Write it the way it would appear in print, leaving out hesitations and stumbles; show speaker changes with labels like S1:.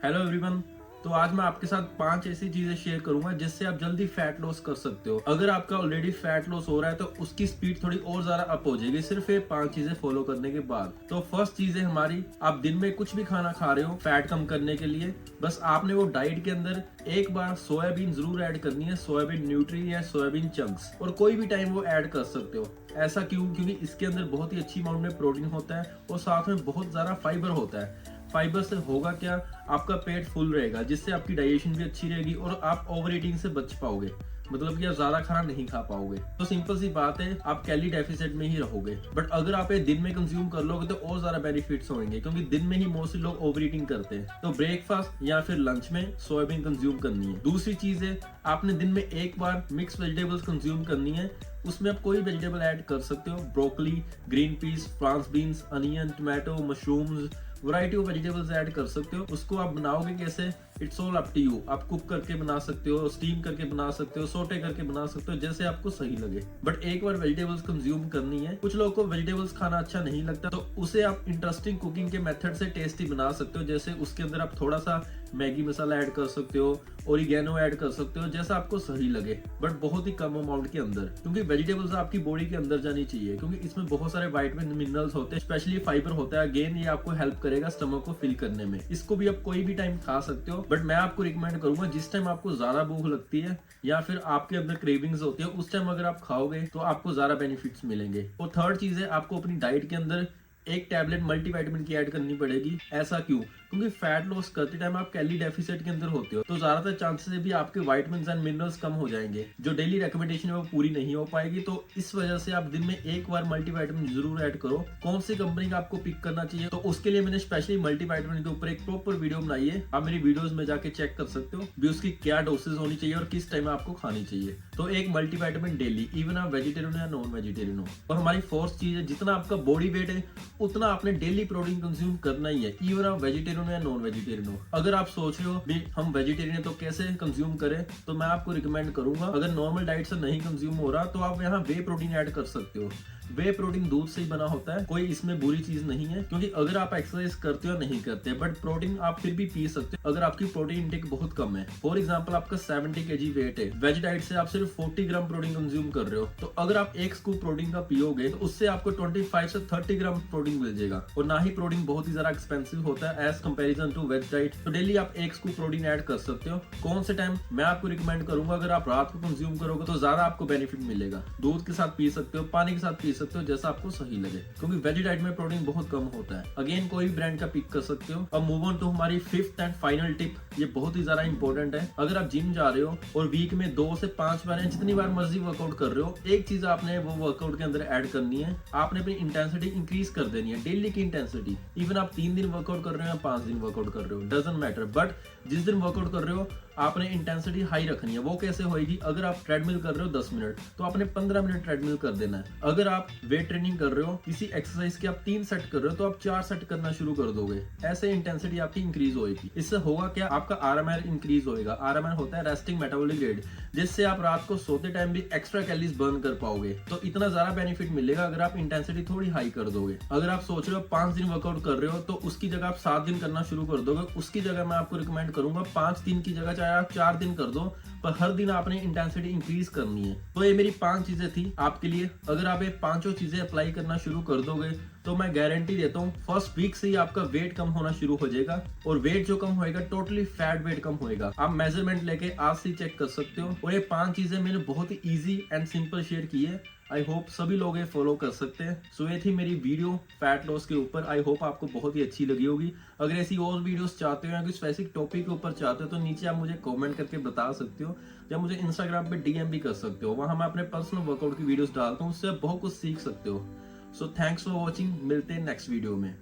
S1: Hello everyone. तो आज मैं आपके साथ 5 ऐसी चीजें शेयर करूंगा जिससे आप जल्दी फैट लॉस कर सकते हो। अगर आपका ऑलरेडी फैट लॉस हो रहा है तो उसकी स्पीड थोड़ी और ज्यादा अप हो जाएगी सिर्फ ये 5 चीजें फॉलो करने के बाद। तो फर्स्ट चीज है हमारी, आप दिन में कुछ भी खाना खा रहे हो फैट कम करने के लिए, बस आपने वो डाइट के अंदर एक बार सोयाबीन जरूर ऐड करनी है। सोयाबीन न्यूट्री या सोयाबीन चंक्स, और कोई भी टाइम वो ऐड कर सकते हो। ऐसा क्यों? क्योंकि इसके अंदर बहुत ही अच्छी अमाउंट में प्रोटीन होता है और साथ में बहुत ज्यादा फाइबर होता है। फाइबर से होगा क्या, आपका पेट फुल रहेगा जिससे आपकी डाइजेशन भी अच्छी रहेगी और आप ओवर ईटिंग से बच पाओगे। मतलब कि आप ज्यादा खाना नहीं खा पाओगे। तो सिंपल सी बात है, आप कैलोरी डेफिसिट में ही रहोगे। बट अगर आप ये दिन में कंज्यूम कर लोगे तो और ज्यादा बेनिफिट्स होंगे, क्योंकि दिन में ही मोस्टली लोग ओवर ईटिंग करते हैं। तो ब्रेकफास्ट या फिर लंच में सोयाबीन कंज्यूम करनी है। दूसरी चीज है, आपने दिन में एक बार मिक्स वेजिटेबल्स कंज्यूम करनी है। उसमें आप कोई वेजिटेबल ऐड कर सकते हो, broccoli, green peas, France beans, onion, tomato, mushrooms, variety of vegetables add कर सकते हो। उसको आप बनाओगे कैसे, it's all up to you. आप कुक करके बना सकते हो, स्टीम करके बना सकते हो, सोटे करके बना सकते हो, जैसे आपको सही लगे। बट एक बार वेजिटेबल्स कंज्यूम करनी है। कुछ लोगों को वेजिटेबल्स खाना अच्छा नहीं लगता, तो उसे आप इंटरेस्टिंग कुकिंग के मेथड से टेस्टी बना सकते हो। जैसे उसके अंदर आप थोड़ा सा मैगी मसाला ऐड कर सकते हो, ओरिगेनो ऐड कर सकते हो, जैसा आपको सही लगे, बट बहुत ही कम अमाउंट के अंदर। क्योंकि वेजिटेबल्स आपकी बॉडी के अंदर जानी चाहिए, क्योंकि इसमें बहुत सारे विटामिन मिनरल्स होते हैं, स्पेशली फाइबर होता है। अगेन ये आपको हेल्प करेगा स्टमक को फिल करने में। इसको भी आप कोई भी टाइम खा सकते हो, बट मैं आपको रिकमेंड करूंगा जिस टाइम आपको ज्यादा भूख लगती है या फिर आपके अंदर क्रेविंग्स होती है, उस टाइम अगर आप खाओगे तो आपको ज्यादा बेनिफिट्स मिलेंगे। और थर्ड चीज है, आपको अपनी डाइट के अंदर एक टैबलेट मल्टीविटामिन की ऐड करनी पड़ेगी। ऐसा क्यों? क्योंकि फैट लॉस करते टाइम आप कैलोरी डेफिसिट के अंदर होते हो, तो ज्यादातर चांसेस है भी आपके विटामिन्स एंड मिनरल्स कम हो जाएंगे, जो डेली रिकमेंडेशन है वो पूरी नहीं हो पाएगी। तो इस वजह से आप दिन में एक बार मल्टीविटामिन जरूर ऐड करो। कौन सी कंपनी का आपको पिक करना चाहिए, तो उसके लिए मैंने स्पेशली मल्टीविटामिन के ऊपर एक प्रॉपर वीडियो बनाई है। आप मेरी वीडियोस में जाके चेक कर सकते हो भी उसकी क्या डोसेज होनी चाहिए और किस टाइम आपको खानी चाहिए। तो एक मल्टीविटामिन डेली, इवन आप वेजिटेरियन या नॉन वेजिटेरियन हो। और हमारी फोर्थ चीज है, जितना आपका बॉडी वेट है उतना आपने डेली प्रोटीन कंज्यूम करना ही है, इवन आप वेजिटेरियन हो या नॉन वेजिटेरियन हो। अगर आप सोच रहे हो भी हम वेजिटेरियन है तो कैसे कंज्यूम करें, तो मैं आपको रिकमेंड करूंगा, अगर नॉर्मल डाइट से नहीं कंज्यूम हो रहा तो आप यहाँ वे प्रोटीन ऐड कर सकते हो। वे प्रोटीन दूध से ही बना होता है, कोई इसमें बुरी चीज नहीं है। क्योंकि अगर आप एक्सरसाइज करते हो नहीं करते, बट प्रोटीन आप फिर भी पी सकते हो अगर आपकी प्रोटीन इंटेक बहुत कम है। फॉर एग्जांपल आपका 70 kg वेट है, वेज डाइट से आप सिर्फ 40 ग्राम प्रोटीन कंज्यूम कर रहे हो, तो अगर आप एक स्कूप प्रोटीन का पियोगे तो उससे आपको 25 से 30 ग्राम प्रोटीन मिल जाएगा। और ना ही प्रोटीन बहुत ही ज्यादा एक्सपेंसिव होता है as comparison to veg diet. तो डेली आप एक स्कूप प्रोटीन ऐड कर सकते हो। कौन से टाइम? मैं आपको रिकमेंड करूंगा अगर आप रात को कंज्यूम करोगे तो ज्यादा आपको बेनिफिट मिलेगा। दूध के साथ पी सकते हो, पानी के साथ पी सकते हो, जैसा आपको सही लगे, क्योंकि वेज डाइट में प्रोटीन बहुत कम होता है। अगेन कोई भी ब्रांड का पिक कर सकते हो। अब मूव ऑन टू हमारी फिफ्थ एंड फाइनल टिप। ये बहुत ही ज्यादा इंपॉर्टेंट है। अगर आप जिम जा रहे हो और वीक में 2 से 5 बार जितनी बार मर्जी वर्कआउट कर रहे हो, एक चीज आपने वो वर्कआउट के अंदर ऐड करनी है, आपने अपनी इंटेंसिटी इंक्रीज कर देनी है, डेली की इंटेंसिटी। इवन आप 3 दिन वर्कआउट कर रहे हो या 5 दिन वर्कआउट कर रहे हो, डजंट मैटर, बट जिस दिन वर्कआउट कर रहे हो आपने इंटेंसिटी हाई रखनी है। वो कैसे होगी? अगर आप ट्रेडमिल कर रहे हो 10 मिनट, तो आपने 15 मिनट ट्रेडमिल कर देना है। अगर आप वेट ट्रेनिंग कर रहे हो, किसी एक्सरसाइज के आप 3 सेट कर रहे हो, तो आप 4 सेट करना शुरू कर दोगे। ऐसे इंटेंसिटी आपकी इंक्रीज होगी। इससे होगा क्या, आपका आरएमआर इंक्रीज होगा। आरएमआर होता है रेस्टिंग मेटाबॉलिक रेट, जिससे आप रात को सोते टाइम भी एक्स्ट्रा कैलोरीज बर्न कर पाओगे। तो इतना ज्यादा बेनिफिट मिलेगा अगर आप इंटेंसिटी थोड़ी हाई कर दोगे। अगर आप सोच रहे हो 5 दिन वर्कआउट कर रहे हो, तो उसकी जगह आप 7 दिन करना शुरू कर दोगे। उसकी जगह मैं आपको रिकमेंड करूंगा 5 दिन की जगह चाहे आप 4 दिन कर दो, पर हर दिन आपने इंटेंसिटी इंक्रीज करनी है। तो ये मेरी 5 चीजें थी आपके लिए। अगर आप ये पांचों चीजें अप्लाई करना शुरू कर दोगे तो मैं गारंटी देता हूँ फर्स्ट वीक से ही आपका वेट कम होना शुरू हो जाएगा। और वेट जो कम होएगा, टोटली फैट वेट कम होएगा। आप मेजरमेंट लेके आज से चेक कर सकते हो। और ये 5 चीजें मैंने बहुत ही इजी एंड सिंपल शेयर की है। आई होप सभी लोग ये फॉलो कर सकते हैं। सो ये थी मेरी वीडियो फैट लॉस के ऊपर। आई होप आपको बहुत ही अच्छी लगी होगी। अगर ऐसी और वीडियोस चाहते हो या कोई स्पेसिफिक टॉपिक के ऊपर चाहते हो, तो नीचे आप मुझे कमेंट करके बता सकते हो, या मुझे इंस्टाग्राम पे डीएम भी कर सकते हो। वहां मैं अपने पर्सनल वर्कआउट की वीडियोस डालता हूँ, उससे आप बहुत कुछ सीख सकते हो। So thanks for watching. मिलते हैं नेक्स्ट वीडियो में।